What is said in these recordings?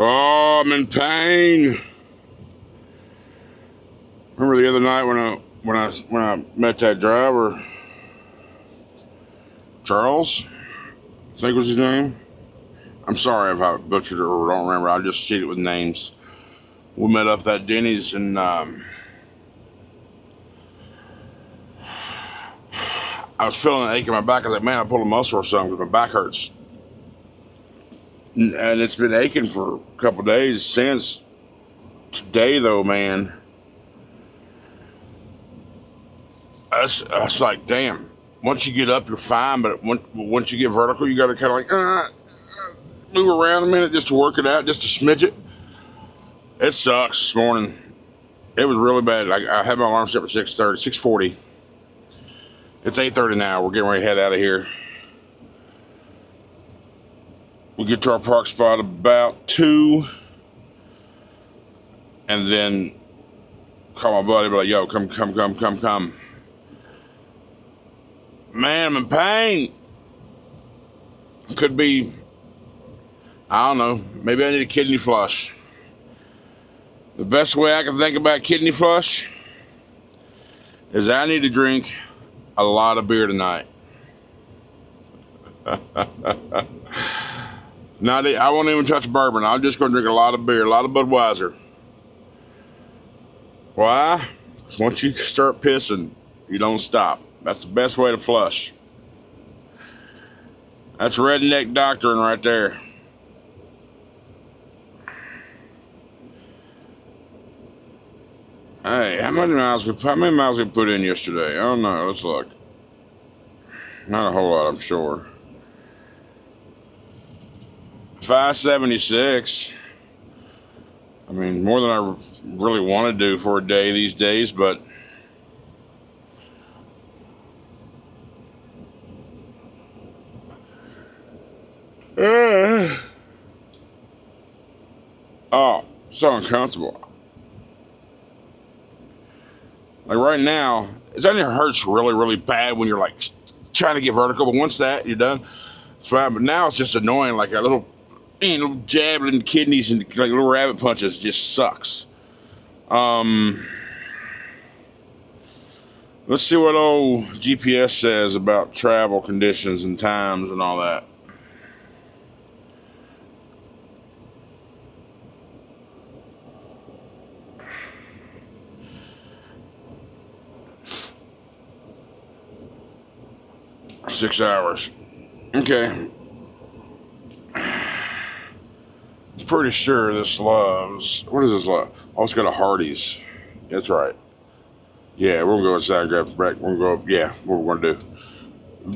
Oh, I'm in pain. Remember the other night when I met that driver, Charles, I think was his name. I'm sorry if I butchered it or don't remember. I just cheated with names. We met up at Denny's and I was feeling an ache in my back. I was like, man, I pulled a muscle or something because my back hurts. And it's been aching for a couple days since. Today, though, man, I was like, damn. Once you get up, you're fine, but once you get vertical, you got to kind of like move around a minute just to work it out, just to smidge it. It sucks this morning. It was really bad. I had my alarm set for 6:30, 6:40. It's 8:30 now. We're getting ready to head out of here. We'll get to our park spot about 2, and then call my buddy, be like, yo, come. Man, I'm in pain. Could be, I don't know, maybe I need a kidney flush. The best way I can think about kidney flush is I need to drink a lot of beer tonight. I won't even touch bourbon. I'm just going to drink a lot of beer, a lot of Budweiser. Why? Because once you start pissing, you don't stop. That's the best way to flush. That's redneck doctrine right there. Hey, how many miles we put in yesterday? I don't know. Let's look. Not a whole lot, I'm sure. 576. I mean, more than I really want to do for a day these days, but oh, so uncomfortable. Like right now, it only hurts really, really bad when you're like trying to get vertical, but once that you're done, it's fine. But now it's just annoying, like a little jab in the kidneys and like little rabbit punches just sucks. Let's see what old GPS says about travel conditions and times and all that. Six hours. Okay. I'm pretty sure this loves. What is this love? Oh, it's got a Hardee's. That's right. Yeah, we're gonna go inside and grab some breakfast. We're gonna go. Yeah, what we're gonna do?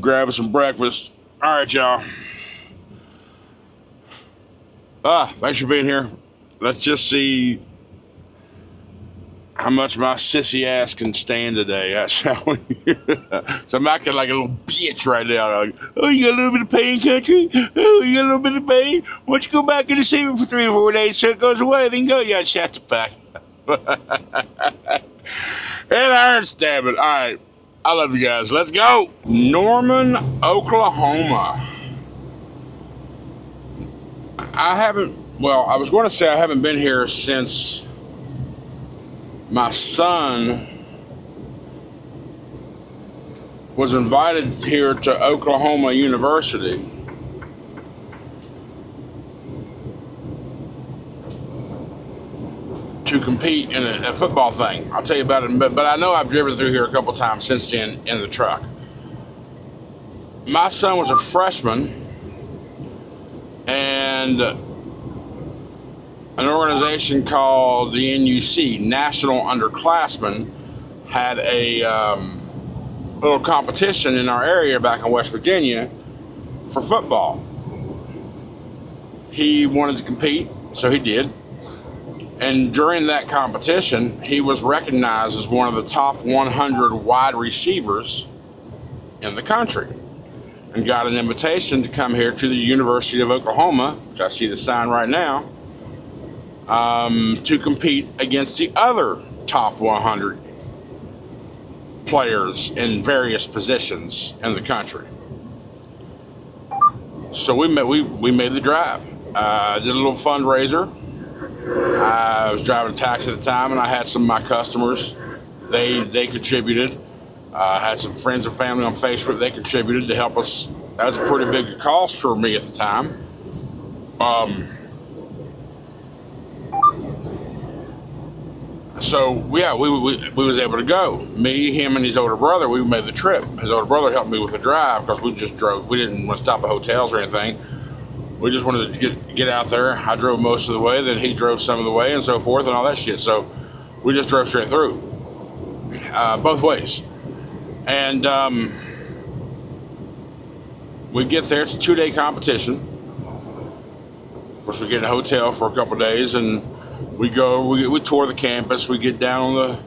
Grab us some breakfast. All right, y'all. Thanks for being here. Let's just see how much my sissy ass can stand today, shall we? So I'm acting like a little bitch right now. Like, oh, you got a little bit of pain, country? Oh, you got a little bit of pain? Why don't you go back in the ceiling for 3 or 4 days so it goes away? Then go. Yeah, shut the fuck. It hurts, damn it. All right. I love you guys. Let's go. Norman, Oklahoma. I was going to say I haven't been here since my son was invited here to Oklahoma University to compete in a football thing. I'll tell you about it, but I know I've driven through here a couple times since then in the truck. My son was a freshman, and an organization called the NUC, National Underclassmen, had a little competition in our area back in West Virginia for football. He wanted to compete, so he did. And during that competition, he was recognized as one of the top 100 wide receivers in the country and got an invitation to come here to the University of Oklahoma, which I see the sign right now, to compete against the other top 100 players in various positions in the country. So we made the drive. Did a little fundraiser. I was driving a taxi at the time, and I had some of my customers. They contributed. I had some friends and family on Facebook. They contributed to help us. That was a pretty big cost for me at the time. So yeah, we was able to go. Me, him, and his older brother. We made the trip. His older brother helped me with the drive because we just drove. We didn't want to stop at hotels or anything. We just wanted to get out there. I drove most of the way, then he drove some of the way, and so forth, and all that shit. So we just drove straight through, both ways. And we get there. It's a 2-day competition. Of course, we get in a hotel for a couple of days, and we go. We tour the campus. We get down on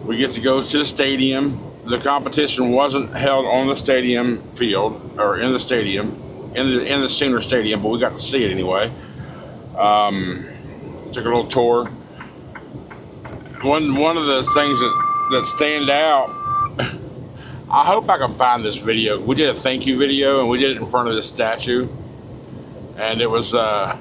we get to go to the stadium. The competition wasn't held on the stadium field or in the stadium. In the Sooner Stadium, but we got to see it anyway. Took a little tour. One of the things that stand out, I hope I can find this video. We did a thank you video, and we did it in front of this statue, and it was a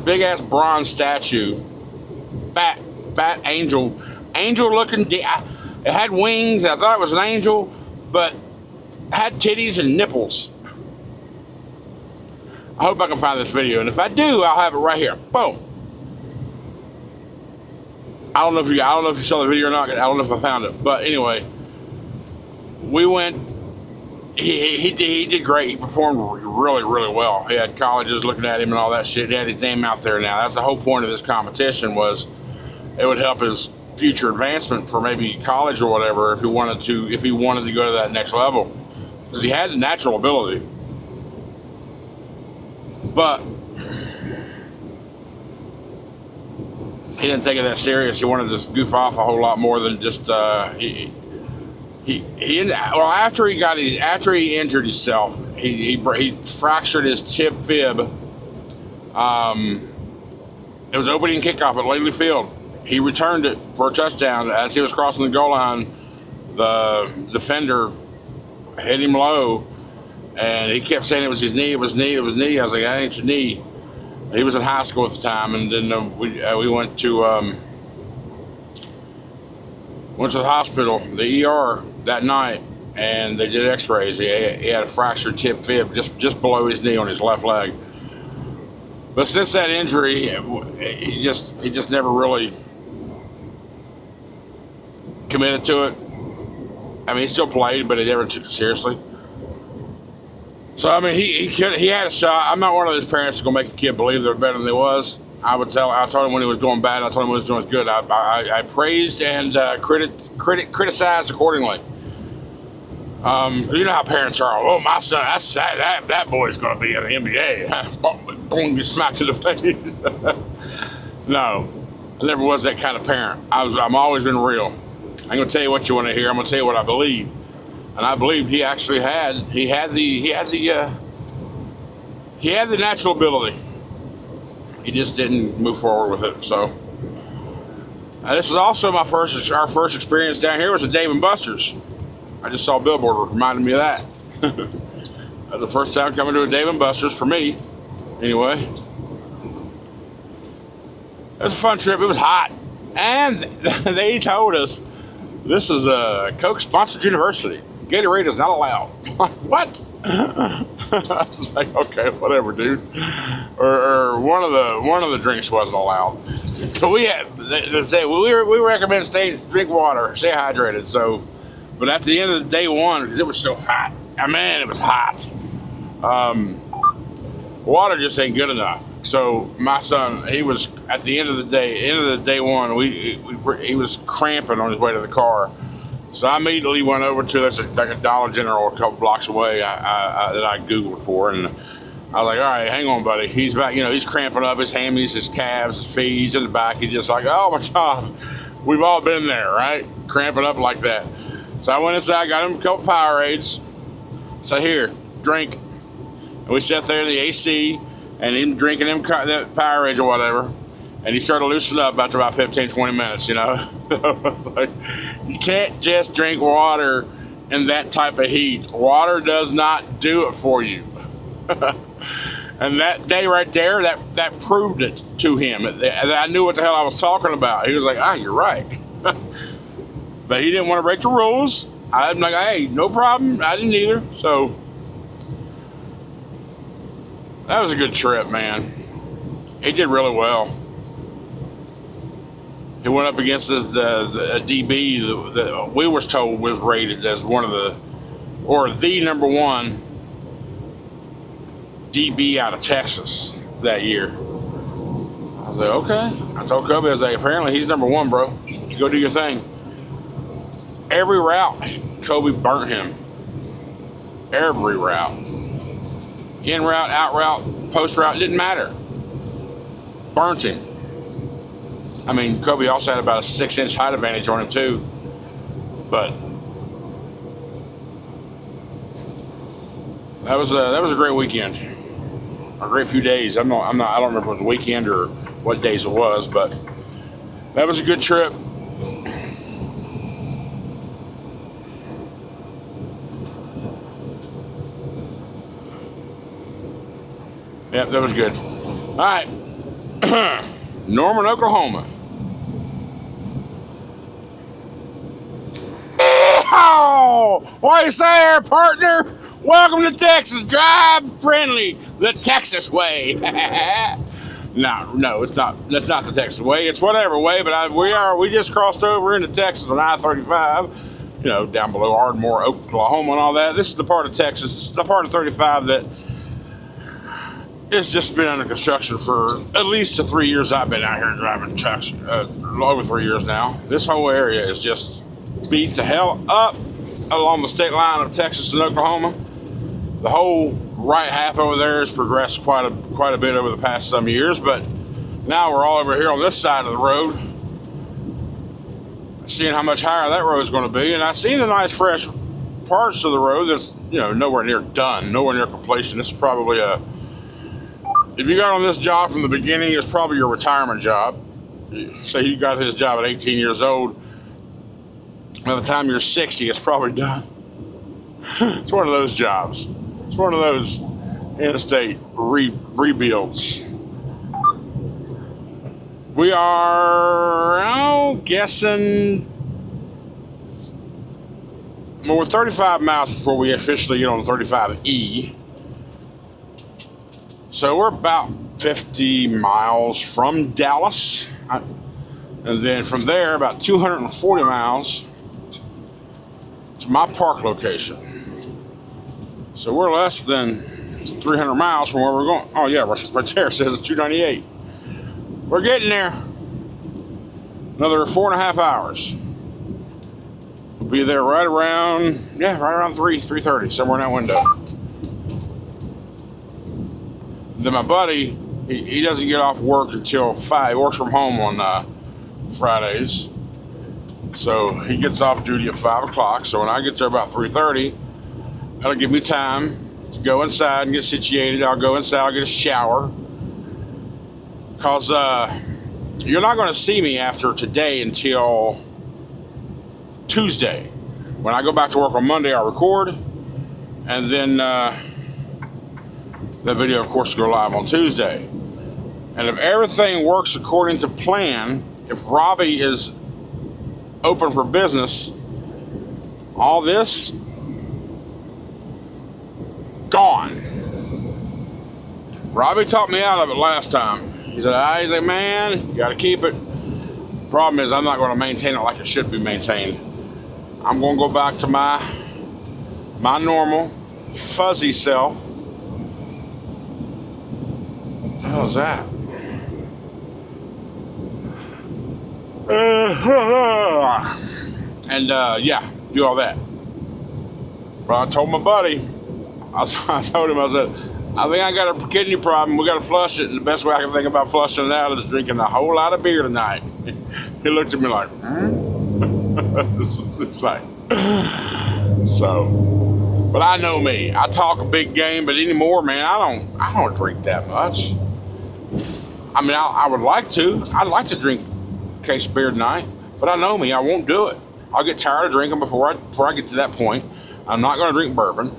big ass bronze statue, fat angel looking. It had wings. I thought it was an angel, but had titties and nipples. I hope I can find this video, and if I do, I'll have it right here. Boom. I don't know if you saw the video or not. I don't know if I found it, but anyway, we went. He did great. He performed really, really well. He had colleges looking at him and all that shit. He had his name out there now. That's the whole point of this competition, was it would help his future advancement for maybe college or whatever if he wanted to go to that next level, because he had the natural ability. But he didn't take it that serious. He wanted to goof off a whole lot more than just after he injured himself, he fractured his tib fib. It was opening kickoff at Langley Field. He returned it for a touchdown. As he was crossing the goal line, the defender hit him low. And he kept saying it was his knee, it was knee, it was knee. I was like, that ain't your knee. He was in high school at the time, and then we went to the hospital, the ER that night, and they did X-rays. He had a fractured tib fib just below his knee on his left leg. But since that injury, he just never really committed to it. I mean, he still played, but he never took it seriously. So, I mean, he had a shot. I'm not one of those parents that's going to make a kid believe they're better than they was. I told him when he was doing bad, I told him when he was doing good. I praised and criticized accordingly. You know how parents are. Oh, my son, that boy's going to be in the NBA. Boom, get smacked in the face. No, I never was that kind of parent. I'm always been real. I ain't going to tell you what you want to hear. I'm going to tell you what I believe. And I believed he actually had the natural ability. He just didn't move forward with it. So this was also our first experience down here was at Dave & Buster's. I just saw a billboard reminded me of that. That was the first time coming to a Dave & Buster's for me. Anyway, it was a fun trip. It was hot, and they told us this is a Coke-sponsored university. Gatorade is not allowed. What? I was like, okay, whatever, dude. Or one of the drinks wasn't allowed. So we recommend drink water, stay hydrated. So, but at the end of the day one, because it was so hot, it was hot. Water just ain't good enough. So my son, he was at the end of the day one, he was cramping on his way to the car. So I immediately went over to like a Dollar General a couple blocks away that I Googled for, and I was like, all right, hang on, buddy. He's back, he's cramping up his hammies, his calves, his feet. He's in the back. He's just like, oh my God, we've all been there, right? Cramping up like that. So I went inside, got him a couple Powerades. So here, drink. And we sat there in the AC, and him drinking them Powerades or whatever. And he started loosening up after about 15, 20 minutes, Like, you can't just drink water in that type of heat. Water does not do it for you. And that day right there, that proved it to him. That I knew what the hell I was talking about. He was like, you're right. But he didn't want to break the rules. I'm like, hey, no problem. I didn't either. So that was a good trip, man. He did really well. He went up against the DB that we were told was rated as one of the number one DB out of Texas that year. I was like, okay. I told Kobe, I was like, apparently he's number one, bro. You go do your thing. Every route, Kobe burnt him. Every route. In route, out route, post route, didn't matter. Burnt him. I mean, Kobe also had about a 6-inch height advantage on him too. But that was a great weekend. A great few days. I don't remember if it was a weekend or what days it was, but that was a good trip. Yeah, that was good. All right. Norman, Oklahoma. Oh, what you say there, partner? Welcome to Texas. Drive friendly, the Texas way. No, it's not. That's not the Texas way. It's whatever way. But we just crossed over into Texas on I-35. You know, down below Ardmore, Oklahoma, and all that. This is the part of Texas. This is the part of 35 that it's just been under construction for at least the 3 years I've been out here driving trucks. Over 3 years now. This whole area is just beat the hell up along the state line of Texas and Oklahoma. The whole right half over there has progressed quite a bit over the past some years, but now we're all over here on this side of the road, seeing how much higher that road's going to be. And I've seen the nice fresh parts of the road that's nowhere near done, nowhere near completion. This is probably if you got on this job from the beginning, it's probably your retirement job. Say you got this job at 18 years old. By the time you're 60, it's probably done. It's one of those jobs. It's one of those interstate rebuilds. We are, guessing, we're 35 miles before we officially get on 35E. So we're about 50 miles from Dallas. And then from there, about 240 miles to my park location. So we're less than 300 miles from where we're going. Oh yeah, right there it says it's 298. We're getting there. Another 4.5 hours. We'll be there right around 3:30, somewhere in that window. Then my buddy, he doesn't get off work until 5. He works from home on Fridays. So he gets off duty at 5 o'clock. So when I get there about 3:30, that'll give me time to go inside and get situated. I'll go inside, I'll get a shower. Because you're not going to see me after today until Tuesday. When I go back to work on Monday, I'll record. And then the video, of course, will go live on Tuesday. And if everything works according to plan, if Robbie is open for business, all this gone. Robbie talked me out of it last time. He said, he's like, man, you got to keep it. Problem is, I'm not going to maintain it like it should be maintained. I'm going to go back to my normal fuzzy self. What the hell is that? And do all that. But I told my buddy, I told him, I said, I think I got a kidney problem. We got to flush it. And the best way I can think about flushing it out is drinking a whole lot of beer tonight. He looked at me like, it's like, so. But I know me. I talk a big game, but anymore, man, I don't drink that much. I mean, I would like to. I'd like to drink a case of beer tonight, but I know me. I won't do it. I'll get tired of drinking before I get to that point. I'm not going to drink bourbon.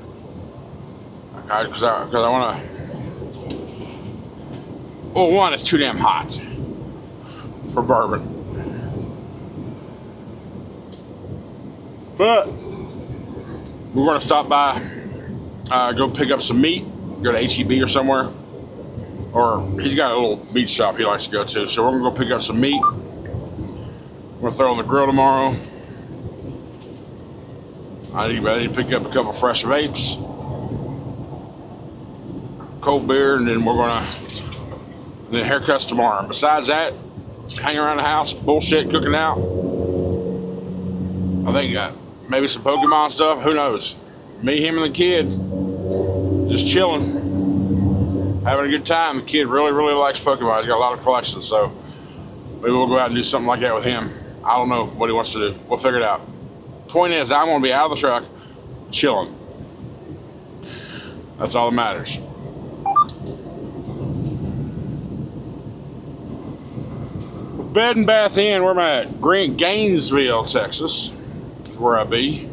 Because I want to Well, one, it's too damn hot for bourbon. But we're going to stop by, go pick up some meat, go to HEB or somewhere. Or he's got a little meat shop he likes to go to. So we're going to go pick up some meat. We're going to throw on the grill tomorrow. I need to pick up a couple fresh vapes, cold beer, and then we're going to, then haircuts tomorrow. And besides that, hang around the house, bullshit, cooking out. I think maybe some Pokemon stuff. Who knows? Me, him, and the kid just chilling, having a good time. The kid really, really likes Pokemon. He's got a lot of collections, so maybe we'll go out and do something like that with him. I don't know what he wants to do. We'll figure it out. Point is, I'm going to be out of the truck, chilling. That's all that matters. Bed and Bath Inn, where am I at? Gainesville, Texas is where I be.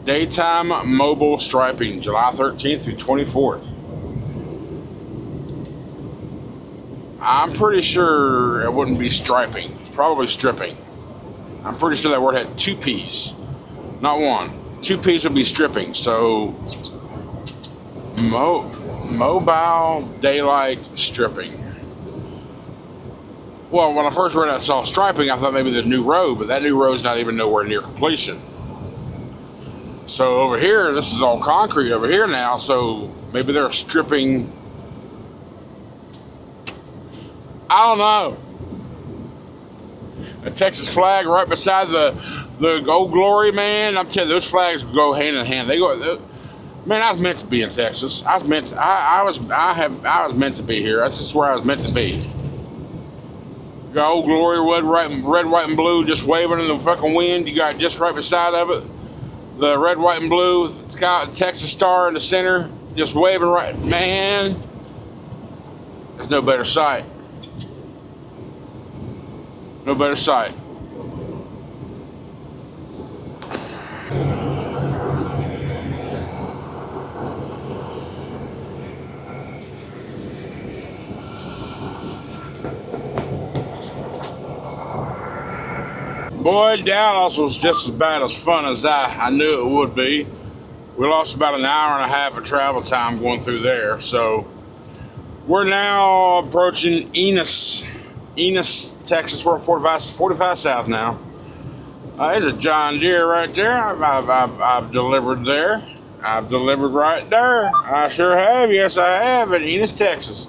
Daytime mobile striping, July 13th through 24th. I'm pretty sure it wouldn't be striping. It's probably stripping. I'm pretty sure that word had two P's, not one. Two P's would be stripping. So, mobile daylight stripping. Well, when I first read that, saw striping, I thought maybe the new road, but that new road's not even nowhere near completion. So over here, this is all concrete over here now, so maybe they're stripping. I don't know. A Texas flag right beside the Old Glory, man. I'm telling you, those flags go hand in hand. They go. Man, I was meant to be in Texas. I was meant to be here. That's just where I was meant to be. You got Old Glory, red, white, and blue, just waving in the fucking wind. You got just right beside of it, the red, white, and blue. It's got a Texas star in the center, just waving right. Man, there's no better sight. No better sight. Boy, Dallas was just as bad as fun as I knew it would be. We lost about an hour and a half of travel time going through there. So we're now approaching Enos, Texas. We're 45 south now. There's a John Deere right there. I've delivered there. I've delivered right there. I sure have. Yes, I have in Enos, Texas.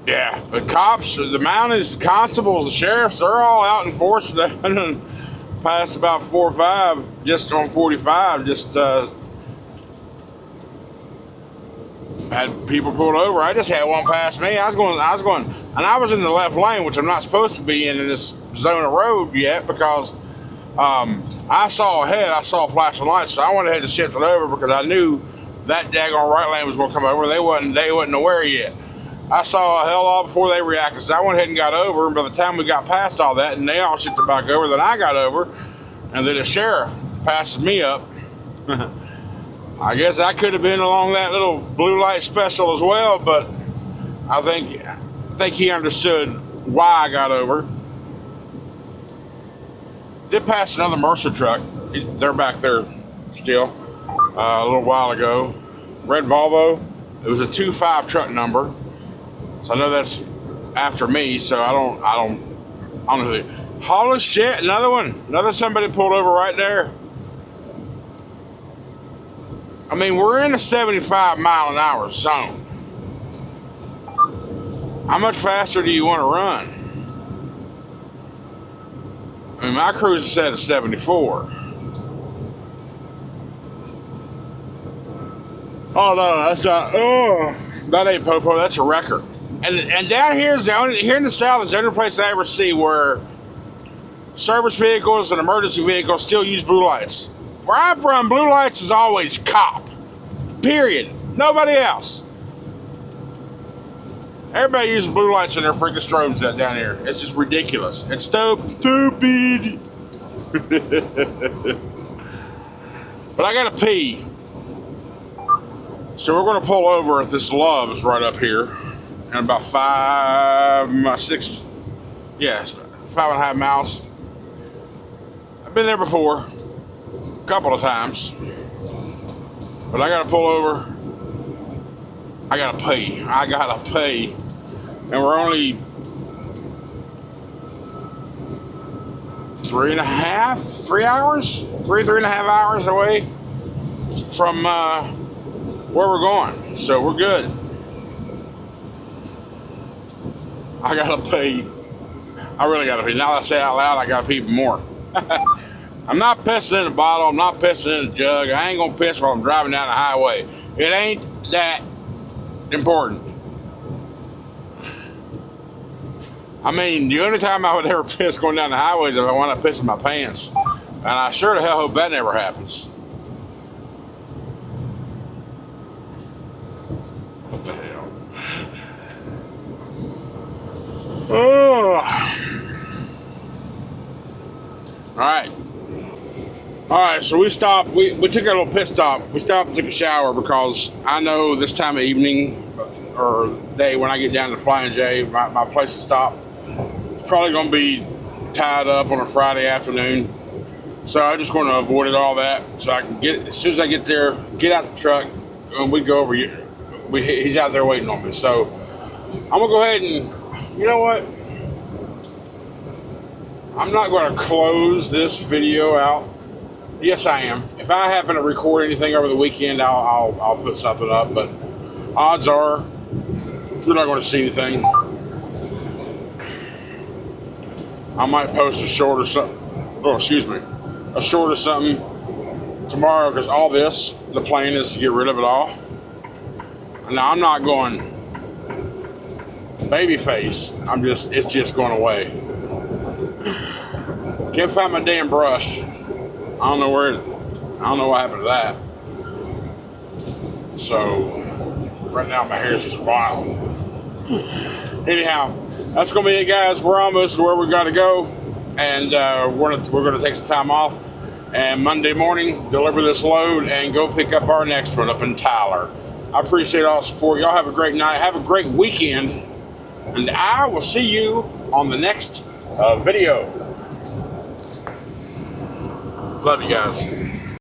Yeah, the cops, the mounties, the constables, the sheriffs, they're all out in force. They passed about 4 or 5 just on 45. Just had people pulled over. I just had one pass me. I was going, and I was in the left lane, which I'm not supposed to be in this zone of road yet because I saw ahead. I saw flashing lights, so I went ahead and shifted over because I knew that daggone right lane was going to come over. They wasn't aware yet. I saw a hell of a lot before they reacted, so I went ahead and got over, and by the time we got past all that, and they all shifted back over, then I got over, and then the sheriff passes me up. I guess I could have been along that little blue light special as well, but I think he understood why I got over. Did pass another Mercer truck. They're back there still. A little while ago. Red Volvo. It was a 2.5 truck number. So I know that's after me, so I don't know who they. Holy shit, another one. Another somebody pulled over right there. I mean, we're in a 75 mile an hour zone. How much faster do you want to run? I mean, my cruiser said a 74. Oh no, that's not. Oh, that ain't Popo. That's a wrecker. And down here is here in the South is the only place I ever see where service vehicles and emergency vehicles still use blue lights. Where I'm from, blue lights is always cop. Period. Nobody else. Everybody uses blue lights in their freaking strobes down here. It's just ridiculous. It's stupid. But I gotta pee. So we're going to pull over at this Love's right up here, and about 5.5 miles. I've been there before, a couple of times, but I got to pull over. I got to pay. And we're only 3.5 hours away from where we're going. So we're good. I gotta pay. I really gotta pay. Now that I say it out loud, I gotta pay even more. I'm not pissing in a bottle. I'm not pissing in a jug. I ain't gonna piss while I'm driving down the highway. It ain't that important. I mean, the only time I would ever piss going down the highway is if I want to piss in my pants. And I sure the hell hope that never happens. What the hell? Oh. Alright, so we stopped. We took a little pit stop. We stopped and took a shower because I know this time of evening or day when I get down to Flying J, my place to stop, it's probably going to be tied up on a Friday afternoon. So I'm just going to avoid all that so I can get, as soon as I get there, get out the truck and we go over here. He's out there waiting on me. So I'm going to go ahead and, you know what? I'm not going to close this video out. Yes, I am. If I happen to record anything over the weekend, I'll put something up. But odds are you're not going to see anything. I might post a short or something. Oh, excuse me, a short or something tomorrow because all this, the plan is to get rid of it all. Now I'm not going baby face. It's just going away. Can't find my damn brush. I don't know what happened to that. So right now my hair is just wild. Anyhow, that's gonna be it, guys. We're almost where we gotta go, and we're gonna take some time off. And Monday morning, deliver this load and go pick up our next one up in Tyler. I appreciate all the support. Y'all have a great night. Have a great weekend, and I will see you on the next video. Love you guys.